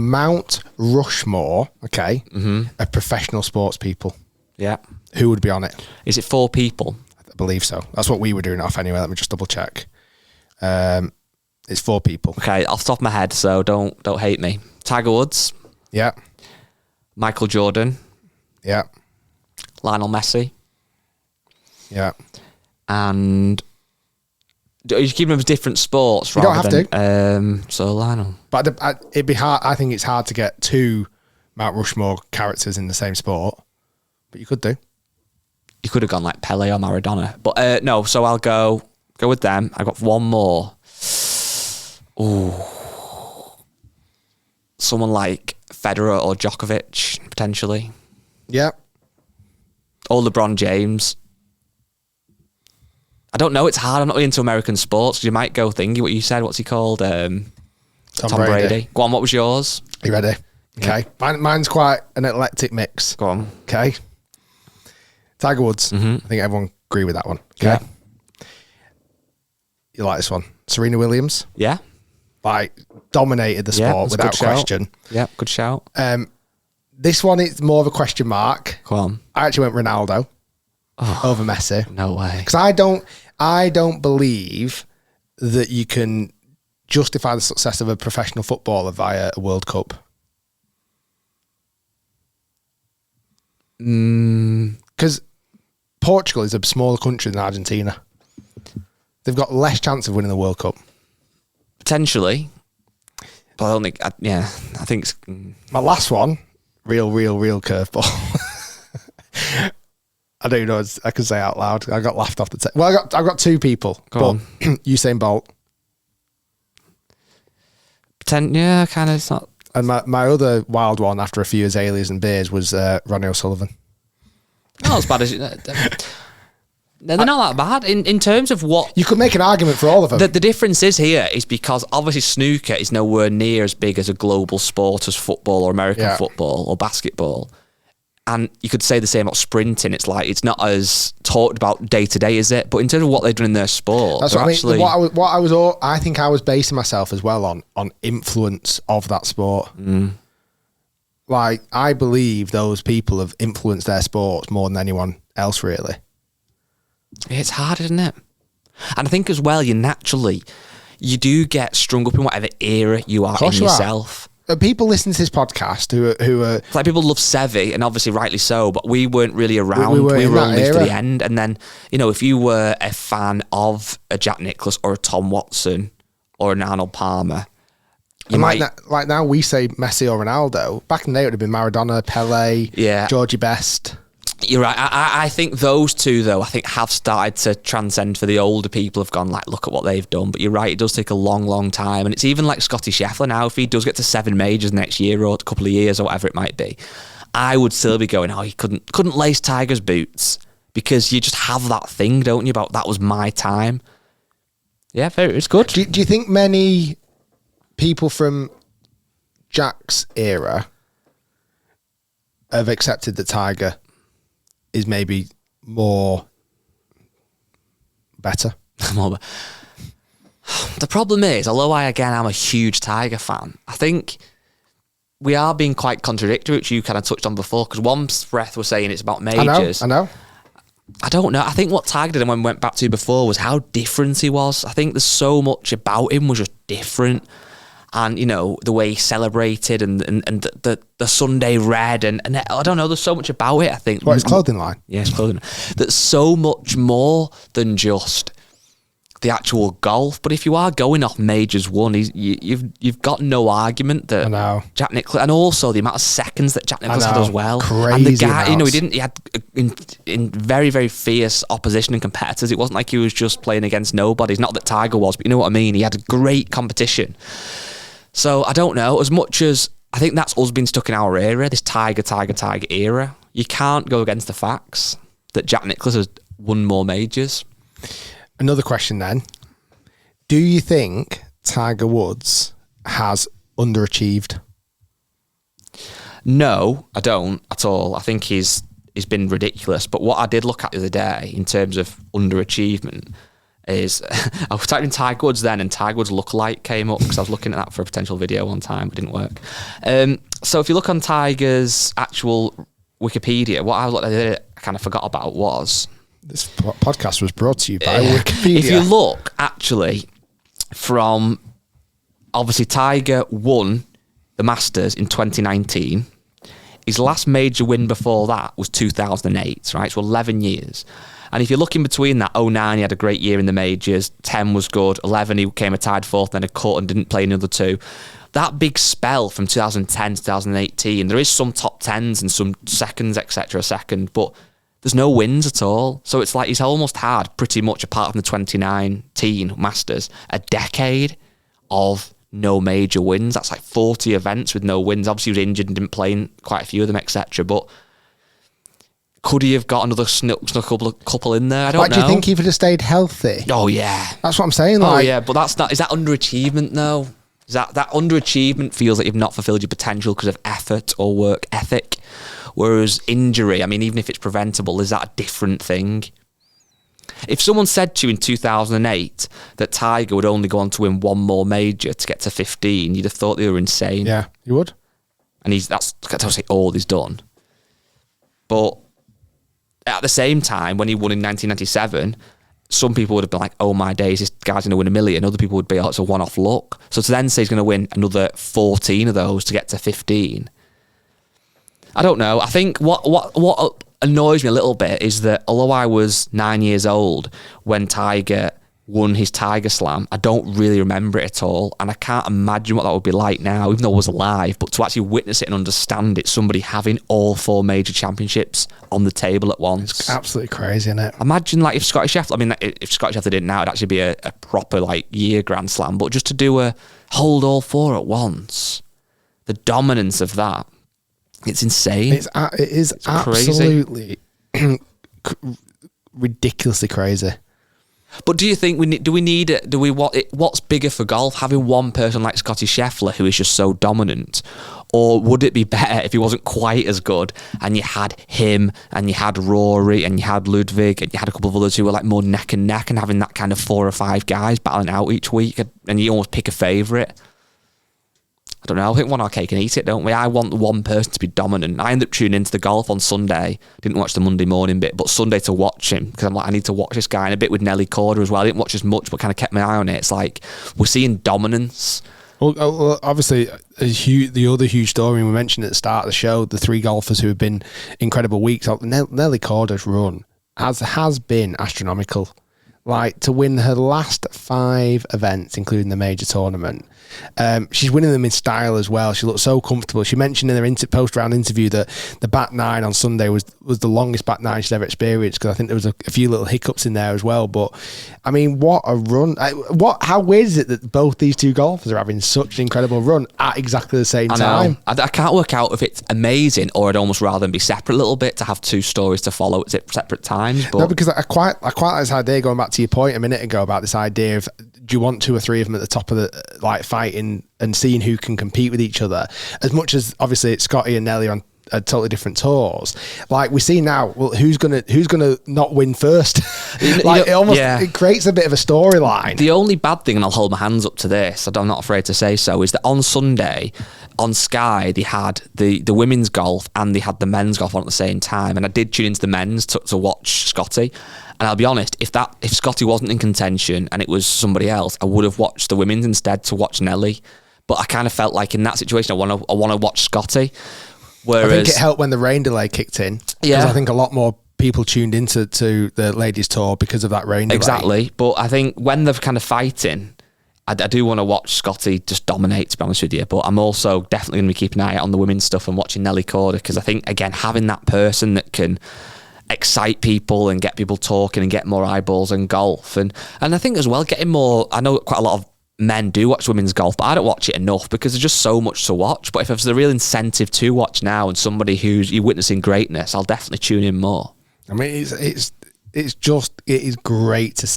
Mount Rushmore, okay, of professional sports people. Yeah. Who would be on it? Is it 4 people? I believe so. That's what we were doing it off anyway. Let me just double check. It's 4 people. Okay, off the top of my head, so don't hate me. Tiger Woods. Yeah. Michael Jordan. Yeah. Lionel Messi. Yeah. And you're keeping them as different sports, You rather don't have than, so Lionel. But it'd be hard. I think it's hard to get 2 Mount Rushmore characters in the same sport. But you could do. You could have gone like Pele or Maradona. But no, so I'll go with them. I've got one more. Ooh. Someone like Federer or Djokovic, potentially. Yeah. Or LeBron James. I don't know. It's hard. I'm not really into American sports. You might go thingy what you said. What's he called? Tom Brady. Go on, what was yours? Are you ready? Okay. Yeah. Mine's quite an eclectic mix. Go on. Okay. Tiger Woods. I think everyone agree with that one. Okay. Yeah. You like this one? Serena Williams. Yeah. Like, dominated the sport without question. Yeah, good shout. This one is more of a question mark. Go on. I actually went Ronaldo over Messi. No way. Because I don't believe that you can justify the success of a professional footballer via a World Cup. Because Portugal is a smaller country than Argentina. They've got less chance of winning the World Cup. Potentially. But I don't think... I think it's... My last one, real curveball. I don't even know what I can say out loud. I got laughed off the table. Well, I've got 2 people. Go on. Usain Bolt. Yeah, kind of. It's not... And my other wild one after a few azaleas and beers was Ronnie O'Sullivan. Not as bad as... They're not that bad in terms of what... You could make an argument for all of them. The difference is because obviously snooker is nowhere near as big as a global sport as football or American football or basketball. And you could say the same about sprinting. It's like, it's not as talked about day to day, is it? But in terms of what they've done in their sport, that's what I mean. Actually... I think I was basing myself as well on influence of that sport. Like, I believe those people have influenced their sports more than anyone else, really. It's hard, isn't it? And I think as well, you do get strung up in whatever era you are in yourself. People listen to this podcast who are... Like, people love Sevi, and obviously rightly so, but we weren't really around. We were only to the end. And then, if you were a fan of a Jack Nicklaus or a Tom Watson or an Arnold Palmer... Like now we say Messi or Ronaldo. Back in the day, it would have been Maradona, Pele, Georgie Best... You're right. I think those 2, though, have started to transcend for the older people. Have gone, like, look at what they've done. But you're right, it does take a long, long time. And it's even like Scotty Scheffler now. If he does get to 7 majors next year or a couple of years or whatever it might be, I would still be going, he couldn't lace Tiger's boots, because you just have that thing, don't you, about that was my time. Yeah, it's good. Do you think many people from Jack's era have accepted that Tiger is maybe more better? The problem is, although I'm a huge Tiger fan, I think we are being quite contradictory, which you kind of touched on before, because one breath was saying it's about majors. I know. I don't know. I think what Tiger did and when we went back to before was how different he was. I think there's so much about him was just different. And, the way he celebrated and the Sunday red and I don't know, there's so much about it, I think. What, his clothing line? Yeah, his clothing line. That's so much more than just the actual golf. But if you are going off majors won, you've got no argument that I know. Jack Nicklaus, and also the amount of seconds that Jack Nicklaus had as well. Crazy and the guy, amounts. he had in very, very fierce opposition and competitors. It wasn't like he was just playing against nobodies. Not that Tiger was, but you know what I mean? He had great competition. So I don't know, as much as I think that's us being stuck in our era, this Tiger era, you can't go against the facts that Jack Nicklaus has won more majors. Another question then. Do you think Tiger Woods has underachieved? No, I don't at all. I think he's been ridiculous. But what I did look at the other day in terms of underachievement is I was typing in Tiger Woods then, and Tiger Woods lookalike came up because I was looking at that for a potential video one time, but it didn't work. So if you look on Tiger's actual Wikipedia, what I kind of forgot about was... This podcast was brought to you by Wikipedia. If you look, actually, from... Obviously, Tiger won the Masters in 2019. His last major win before that was 2008, right? So 11 years. And if you look in between that, 2009, he had a great year in the majors. 10 was good. 11, he came a tied fourth, then a cut and didn't play another two. That big spell from 2010 to 2018, there is some top 10s and some seconds, etc. second, but there's no wins at all. So it's like he's almost had, pretty much apart from the 2019 Masters, a decade of no major wins. That's like 40 events with no wins. Obviously, he was injured and didn't play in quite a few of them, etc. But could he have got another couple in there? I don't know. Do you think he would have stayed healthy? Oh, yeah. That's what I'm saying. Oh, yeah, but that's not... Is that underachievement, though? Is that underachievement feels like you've not fulfilled your potential because of effort or work ethic? Whereas injury, I mean, even if it's preventable, is that a different thing? If someone said to you in 2008 that Tiger would only go on to win one more major to get to 15, you'd have thought they were insane. Yeah, you would. And that's obviously all he's done. But at the same time, when he won in 1997, some people would have been like, oh my days, this guy's going to win $1 million. Other people would be, oh, it's a one-off luck. So to then say he's going to win another 14 of those to get to 15, I don't know. I think what annoys me a little bit is that although I was 9 years old when Tiger won his Tiger Slam, I don't really remember it at all, and I can't imagine what that would be like now, even though I was alive. But to actually witness it and understand it, somebody having all 4 major championships on the table at once, it's absolutely crazy, isn't it? Imagine like if Scotty Scheffler, I mean, if Scotty Scheffler did it now, it'd actually be a proper like year Grand Slam. But just to do a hold all 4 at once, the dominance of that, it's insane. It's absolutely ridiculously crazy. But do you think what's bigger for golf, having one person like Scotty Scheffler who is just so dominant, or would it be better if he wasn't quite as good and you had him and you had Rory and you had Ludwig and you had a couple of others who were like more neck and neck, and having that kind of 4 or 5 guys battling out each week and you almost pick a favourite? I don't know. I think one our cake and eat it, don't we? I want one person to be dominant. I end up tuning into the golf on Sunday. Didn't watch the Monday morning bit, but Sunday to watch him because I'm like, I need to watch this guy. And a bit with Nelly Corder as well. I didn't watch as much, but kind of kept my eye on it. It's like we're seeing dominance. Well, obviously, the other huge story we mentioned at the start of the show, the 3 golfers who have been incredible weeks. Nelly Corder's run has been astronomical. Like, to win her last 5 events, including the major tournament, she's winning them in style as well. She looks so comfortable. She mentioned in her post-round interview that the back 9 on Sunday was the longest back 9 she's ever experienced, because I think there was a few little hiccups in there as well. But I mean, what a run! How weird is it that both these 2 golfers are having such an incredible run at exactly the same time? I can't work out if it's amazing or I'd almost rather them be separate a little bit to have 2 stories to follow at separate times. But no, because I quite like this idea, going back to your point a minute ago about this idea of, do you want 2 or 3 of them at the top of the like fighting and seeing who can compete with each other? As much as obviously Scotty and Nelly on totally different tours, like we see now, well, who's gonna not win first? Like, it creates a bit of a storyline. The only bad thing, and I'll hold my hands up to this, I'm not afraid to say so, is that on Sunday on Sky they had the women's golf and they had the men's golf on at the same time, and I did tune into the men's to watch Scotty. And I'll be honest, if Scotty wasn't in contention and it was somebody else, I would have watched the women's instead to watch Nelly. But I kind of felt like in that situation, I want to watch Scotty. Whereas, I think it helped when the rain delay kicked in. Yeah, because I think a lot more people tuned into the ladies' tour because of that rain delay. Exactly. But I think when they're kind of fighting, I do want to watch Scotty just dominate, to be honest with you. But I'm also definitely going to be keeping an eye out on the women's stuff and watching Nelly Corder, because I think, again, having that person that can excite people and get people talking and get more eyeballs on golf, and I think as well getting more, I know quite a lot of men do watch women's golf, but I don't watch it enough because there's just so much to watch. But if there's a real incentive to watch now and somebody who's you're witnessing greatness, I'll definitely tune in more. I mean, it is great to